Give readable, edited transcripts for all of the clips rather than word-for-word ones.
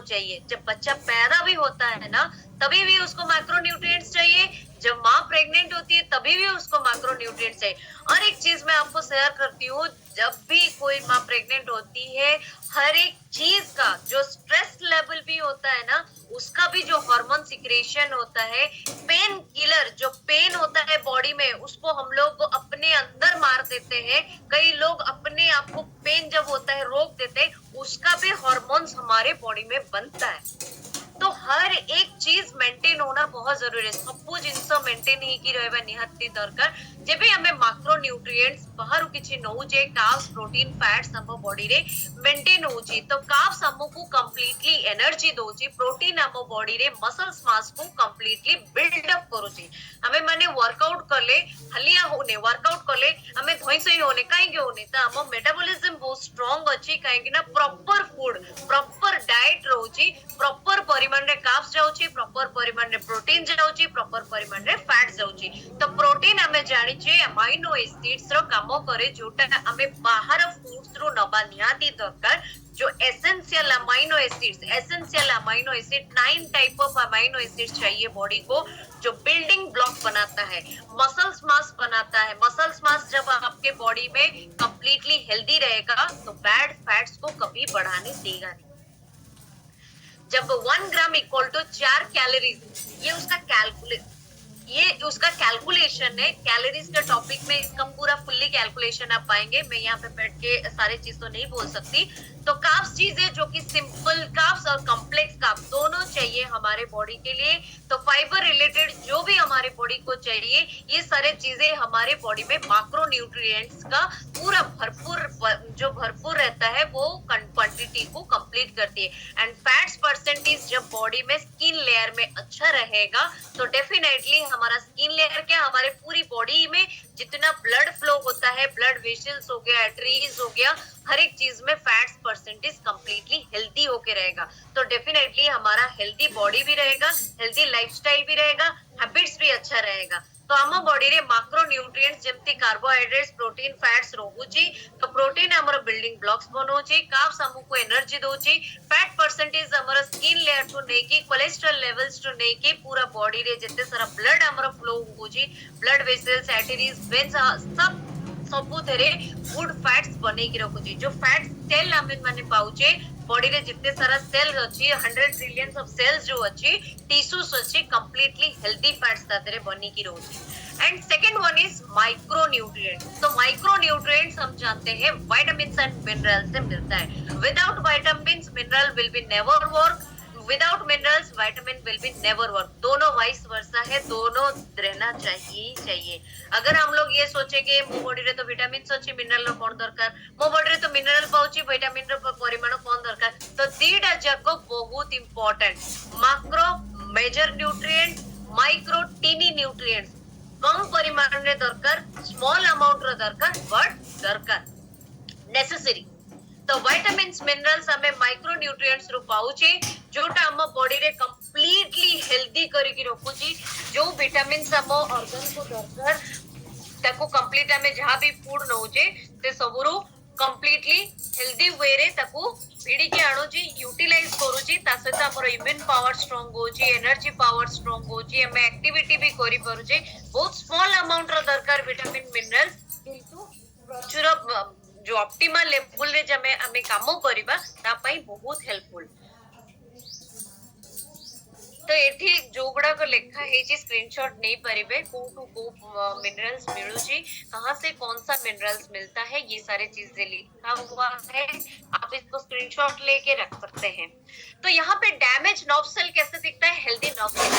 चाहिए। जब बच्चा पैदा भी होता है ना, तभी भी उसको मैक्रोन्यूट्रिएंट्स चाहिए। जब माँ प्रेग्नेंट होती है तभी भी उसको मैक्रोन्यूट्रिएंट्स चाहिए। और एक चीज मैं आपको शेयर करती हूँ, जब भी कोई माँ प्रेग्नेंट होती है, हर एक चीज का जो स्ट्रेस लेवल भी होता है ना, उसका भी जो हार्मोन सिक्रेशन होता है, पेन किलर जो पेन होता है बॉडी में, उसको हम लोग अपने अंदर मार देते हैं। कई लोग अपने आप को पेन जब होता है रोक देते हैं, उसका भी हार्मोन्स हमारे बॉडी में बनता है। तो हर एक चीज मेंटेन होना बहुत जरूरी है। सबु जिनस मेंटेन ही रहबा निहाती दरकार। जेबे हमें मैक्रोन्यूट्रिएंट्स बाहर किछि नौजे, कार्ब्स प्रोटीन फैट्स हम बॉडी रे मेंटेन होची, तो कार्ब्स हमको कंप्लीटली एनर्जी दोची, प्रोटीन हम बॉडी रे मसल्स मास को कंप्लीटली बिल्ड अप करूची। हमें माने वर्कआउट करले हलिया होने, वर्कआउट करले हमें धोइसई होने काई के होने, त हम मेटाबॉलिज्म बहुत स्ट्रांग अछि काई कि ना प्रॉपर फूड, प्रॉपर डाइट रहउची, प्रॉपर परिमाण रे कार्ब्स जाउची, प्रॉपर परिमाण रे प्रोटीन जाउची, प्रॉपर परिमाण रे फैट्स जाउची। तो प्रोटीन हमें जानि जे अमाइनो एसिड्स रो काम करे, जोटा हमें बाहर फूड्स रो नबा निहाती दरकार। जो essential amino acid 9 type of amino acid चाहिए बॉडी को, जो बिल्डिंग ब्लॉक बनाता है, मसल्स मास बनाता है। मसल्स मास जब आपके बॉडी में कंप्लीटली हेल्दी रहेगा तो बैड फैट्स को कभी बढ़ाने देगा नहीं। जब 1 ग्राम इक्वल टू 4 कैलोरीज, ये उसका कैलकुलेशन है। कैलोरीज का टॉपिक में इसका पूरा फुल्ली कैलकुलेशन आप पाएंगे। मैं यहाँ पे बैठ के सारे चीज तो नहीं बोल सकती। तो कार्ब्स चीजें जो कि सिंपल कार्ब्स और कॉम्प्लेक्स कार्ब्स दोनों चाहिए हमारे बॉडी के लिए। तो फाइबर रिलेटेड जो भी हमारे बॉडी को चाहिए, ये सारे चीजें हमारे बॉडी में मैक्रोन्यूट्रिएंट्स का पूरा भरपूर रहता है, वो क्वांटिटी को कंप्लीट करती है। एंड फैट्स परसेंटेज जब बॉडी में स्किन लेयर में अच्छा रहेगा, तो डेफिनेटली हमारा स्किन लेयर क्या, हमारे पूरी बॉडी में जितना ब्लड फ्लो होता है, ब्लड वेसल्स हो गया, आर्टरीज हो गया, हर एक चीज में फैट्स परसेंटेज कंप्लीटली हेल्दी होके रहेगा। तो डेफिनेटली हमारा हेल्दी बॉडी भी रहेगा, हेल्दी लाइफस्टाइल भी रहेगा, हैबिट्स भी अच्छा रहेगा। तो आम बॉडी रे मैक्रोन्यूट्रिएंट्स जेमती कार्बोहाइड्रेट्स, प्रोटीन, फैट्स रहउची। तो प्रोटीन हमर बिल्डिंग ब्लॉक्स बनउची, कार्ब्स हमको एनर्जी दोची, फैट परसेंटेज हमर स्किन लेयर टू नेकी, कोलेस्ट्रॉल लेवल्स टू नेकी, पूरा बॉडी रे जते सारा ब्लड हमर फ्लो होउची, ब्लड वेसल्स, आर्टरीज, वेन्स सब सबुथेरे गुड फैट्स बने की रखुची। जो फैट सेल हमें माने पाउचे बॉडी रे जितने सारा सेल्स अछि, 100 ट्रिलियंस ऑफ सेल्स जो अछि, टिश्यूज अछि, कंप्लीटली हेल्दी फैट्स तातरे बनी की रहउची। And second one is micronutrients. तो माइक्रोन्यूट्रिएंट्स हम जानते हैं विटामिन्स एंड मिनरल्स से मिलता है। Without vitamins mineral will be never work, without minerals vitamin will be never work. दोनों वाइस वर्सा है, दोनों रहना चाहिए। अगर हम लोग ये सोचे कि मो बॉडी रे तो विटामिन अछि, मिनरल रो कोन दरकार, मो बॉडी रे तो मिनरल पाउची, विटामिन रो परिमाण कोन दरकार, तो दीटा जाको बहुत important. Macro major nutrient, micro tiny nutrients कम परिमाण रे दरकार, स्मॉल अमाउंट रो दरकार, बट दरकार नेसेसरी। तो विटामिन्स मिनरल्स हमें माइक्रोन्यूट्रिएंट्स रो पाउची, जोटा हम बॉडी रे कंप्लीटली हेल्दी करी की रखुची। जो विटामिन्स हम ऑर्गन को दरकार, ताको कंप्लीट हमें जहां भी फूड नउचे ते सबरो कंप्लीटली हेल्दी वे रे ताको पीडी के आणुची, यूटिलाइज करूची। ता सहित हमर इम्यून पावर स्ट्रांग होची, एनर्जी पावर स्ट्रांग होची, हमें एक्टिविटी भी करी परुचे। बहुत स्मॉल अमाउंट रो दरकार विटामिन मिनरल्स, किंतु प्रचुर जो ऑप्टिमल लेवल रे जमे हमें कामो करिबा ता पई बहुत हेल्पफुल। तो एठी जोगुड़ा को लेखा है जी, स्क्रीनशॉट नहीं परिबे, को मिनरल्स मिलुची, कहां से कौन सा मिनरल्स मिलता है, ये सारे चीजें लिखा हुआ है। आप इसको स्क्रीनशॉट लेके रख सकते हैं। तो यहाँ पे डैमेज नर्व सेल कैसे दिखता है, healthy nerve cell.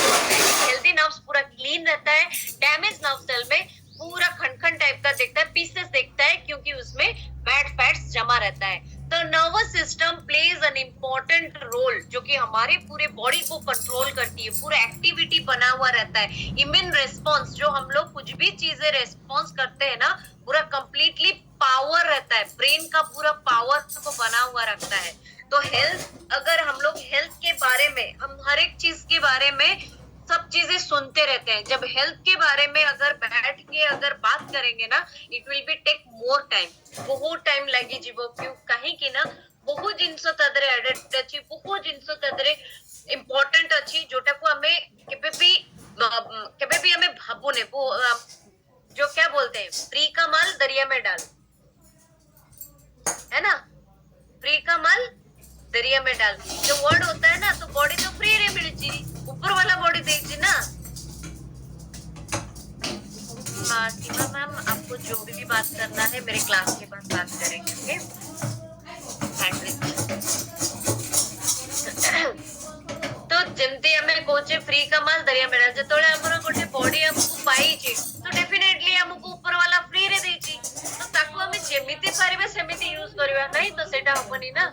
Healthy nerves पूरा क्लीन रहता है, डैमेज नर्व सेल में पूरा खंड टाइप का दिखता है, पीसेस दिखता है, क्योंकि उसमें बैड फैट्स जमा रहता है। तो nervous system plays an important role, जो कि हमारे पूरे बॉडी को कंट्रोल करती है, पूरा एक्टिविटी बना हुआ रहता है। इम्यून रेस्पॉन्स, जो हम लोग कुछ भी चीजें रेस्पॉन्स करते हैं ना, पूरा कंप्लीटली पावर रहता है, ब्रेन का पूरा पावर को बना हुआ रखता है। तो हेल्थ, अगर हम लोग हेल्थ के बारे में, हम हर एक चीज के बारे में सब चीजें सुनते रहते हैं, जब हेल्थ के बारे में अगर बैठ के अगर बात करेंगे ना, it will be take more time, बहुत टाइम लगी जीवो। क्यों, कहीं कि ना बहुत जिनस तदरे एडेड अछि, बहुत जिनस तदरे माल दरिया में डाल, है ना, फ्री का माल दरिया में डाल जो वर्ड होता है ना, तो बॉडी तो फ्री रे मिलची, ऊपर वाला बॉडी देची ना। सीमा मैम आपको जो भी बात करना है मेरे क्लास के बाद बात करेंगे, ओके। तो जमती हमें कोचे फ्री का माल दरिया में डाल, जेतोळे हमर गोटे बॉडी हमको पाइची तो डेफिनेटली हमको ऊपर वाला फ्री रे देची, तो ताको हमें जेमिति पारिबे सेमिति यूज करबा नहीं, तो सेटा होबनी ना।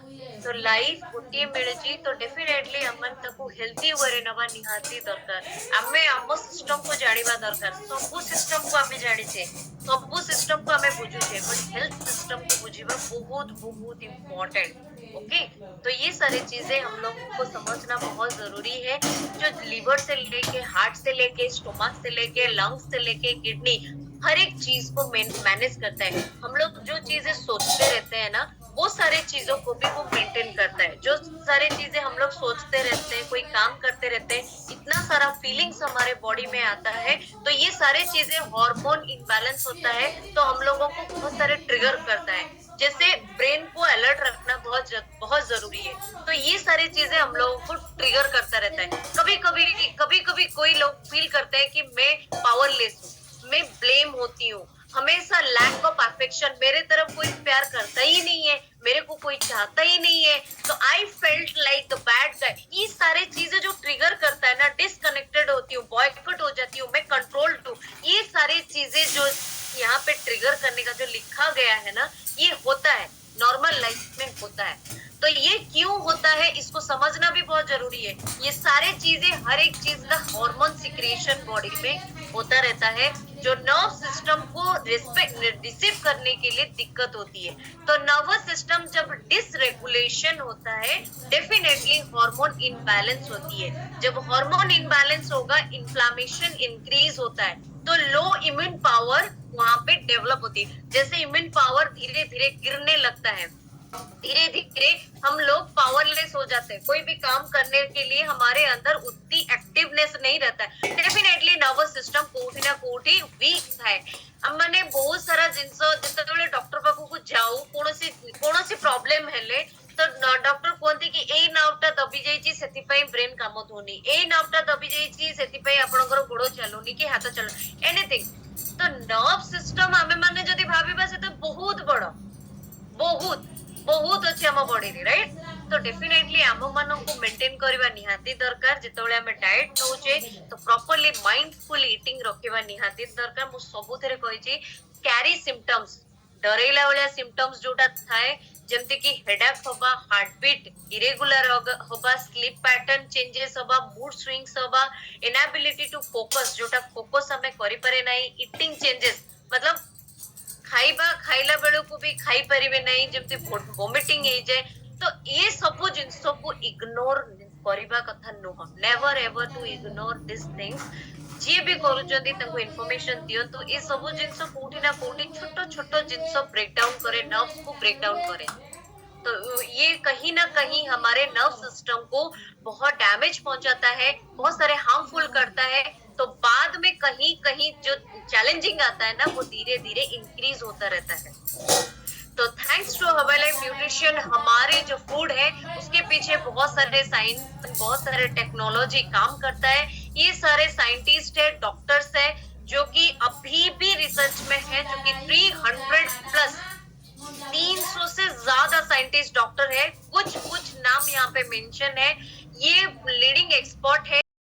तो लाइफ गोटे मिलची तो डेफिनेटली हमन ताको हेल्थी वे नवा निहाती दरकार। हमें हम सिस्टम को जानिबा दरकार, सब सिस्टम को हमें जानि छे, सब सिस्टम को हमें बुझु छे, बट हेल्थ सिस्टम को बुझिबा बहुत बहुत इंपॉर्टेंट, ओके। तो ये सारी चीजें हम लोगों को समझना बहुत जरूरी है, जो लिवर से लेके हार्ट से लेके स्टोमक से लेके लंग्स से लेके किडनी, हर एक चीज को मैनेज करता है। हम लोग जो चीजें सोचते रहते हैं ना, वो सारी चीजों को भी वो मेंटेन करता है। जो सारी चीजें हम लोग सोचते रहते हैं, कोई काम करते रहते हैं, इतना सारा फीलिंग्स हमारे बॉडी में आता है, तो ये सारी चीजें हार्मोन इम्बैलेंस होता है, तो हम लोगों को बहुत सारे ट्रिगर करता है। जैसे ब्रेन को अलर्ट रखना बहुत जरूरी है, तो ये सारी चीजें हम लोगों को ट्रिगर करता रहता है। कभी कभी कोई लोग फील करते हैं कि मैं पावरलेस हूँ, मैं ब्लेम होती हूँ, हमेशा लैक ऑफ अफेक्शन, मेरे तरफ कोई प्यार करता ही नहीं है, मेरे को कोई चाहता ही नहीं है, तो I felt like bad guy. ये सारे चीजें जो ट्रिगर करता है ना, डिसकनेक्टेड होती हूँ, बॉयकॉट हो जाती हूँ, मैं कंट्रोल्ड हूँ, ये सारी चीजें जो यहाँ पे ट्रिगर करने का जो लिखा गया है ना, ये होता है, नॉर्मल लाइफ में होता है। तो ये क्यों होता है इसको समझना भी बहुत जरूरी है। ये सारे चीजें, हर एक चीज का हार्मोन सिक्रेशन बॉडी में होता रहता है, जो नर्व सिस्टम को रिसीव करने के लिए दिक्कत होती है। तो नर्वस सिस्टम जब डिसरेगुलेशन होता है, डेफिनेटली हार्मोन इनबैलेंस होती है। जब हार्मोन इनबैलेंस होगा, इन्फ्लामेशन इंक्रीज होता है, तो लो इम्यून पावर वहां पे डेवलप होती है। जैसे इम्यून पावर धीरे धीरे गिरने लगता है, धीरे धीरे हम लोग पावरलेस हो जाते हैं, कोई भी काम करने के लिए हमारे अंदर उतनी एक्टिवनेस नहीं रहता है। डेफिनेटली नर्वस सिस्टम कोठी ना कोठी वीक है। हमने बहुत सारा जिनस जिते डॉक्टर पाखु को जाऊ, कोनोसी प्रॉब्लम हेले तो डॉक्टर कहते कि एई नर्वटा दबी जाइछि सेतिपई ब्रेन काम होनी, एई नर्वटा दबी जाइछि सेतिपई आपनकर गोड़ चलुनी कि हाथ चलुनी, एनीथिंग। तो नर्व सिस्टम आमे माने जदी भाबिबा से तो बहुत बड़, बहुत अच्छे हम बॉडी रे, राइट। तो डेफिनेटली आम मानन को मेंटेन करबा निहाती दरकार। जेतोळे हमें डाइट नउचे तो प्रॉपर्ली माइंडफुल ईटिंग रखिबा निहाती दरकार। मु सबुथरे कहिछि कैरी सिम्पटम्स, डरेला वाला सिम्पटम्स जोटा थाए, जेमति कि हेडेक होबा, हार्ट बीट इरेगुलर होबा, स्लीप पैटर्न चेंजेस होबा, मूड स्विंग्स होबा, इनएबिलिटी टू फोकस, जोटा फोकस हमें करि पारे नाही, ईटिंग चेंजेस, मतलब खाइबा खाइला बेलू को भी खाई परिबे नहीं, जमती वोमिटिंग हे जाए। तो ये सब जिंस को इग्नोर करिबा कथा नुह, never ever to ignore this things. जे भी करूचंदी तंको इन्फॉर्मेशन दियो, तो ये सब जिंस कोठी ना कोठी छोटो छोटो जिंस ब्रेक डाउन करे, नर्व्स को ब्रेक डाउन करे। तो ये कहीं ना कहीं हमारे नर्व सिस्टम को बहुत डैमेज पहुंचाता है, बहुत सारे हार्मफुल करता है। तो बाद में कहीं कहीं जो चैलेंजिंग आता है ना, वो धीरे धीरे इंक्रीज होता रहता है। तो थैंक्स टू हर्बलाइफ न्यूट्रिशन, हमारे जो फूड है उसके पीछे बहुत सारे साइंस, बहुत सारे टेक्नोलॉजी काम करता है। ये सारे साइंटिस्ट है, डॉक्टर्स है, जो कि अभी भी रिसर्च में है, जो कि 300 से ज्यादा साइंटिस्ट डॉक्टर है। कुछ नाम यहाँ पे मेंशन है, ये लीडिंग एक्सपर्ट है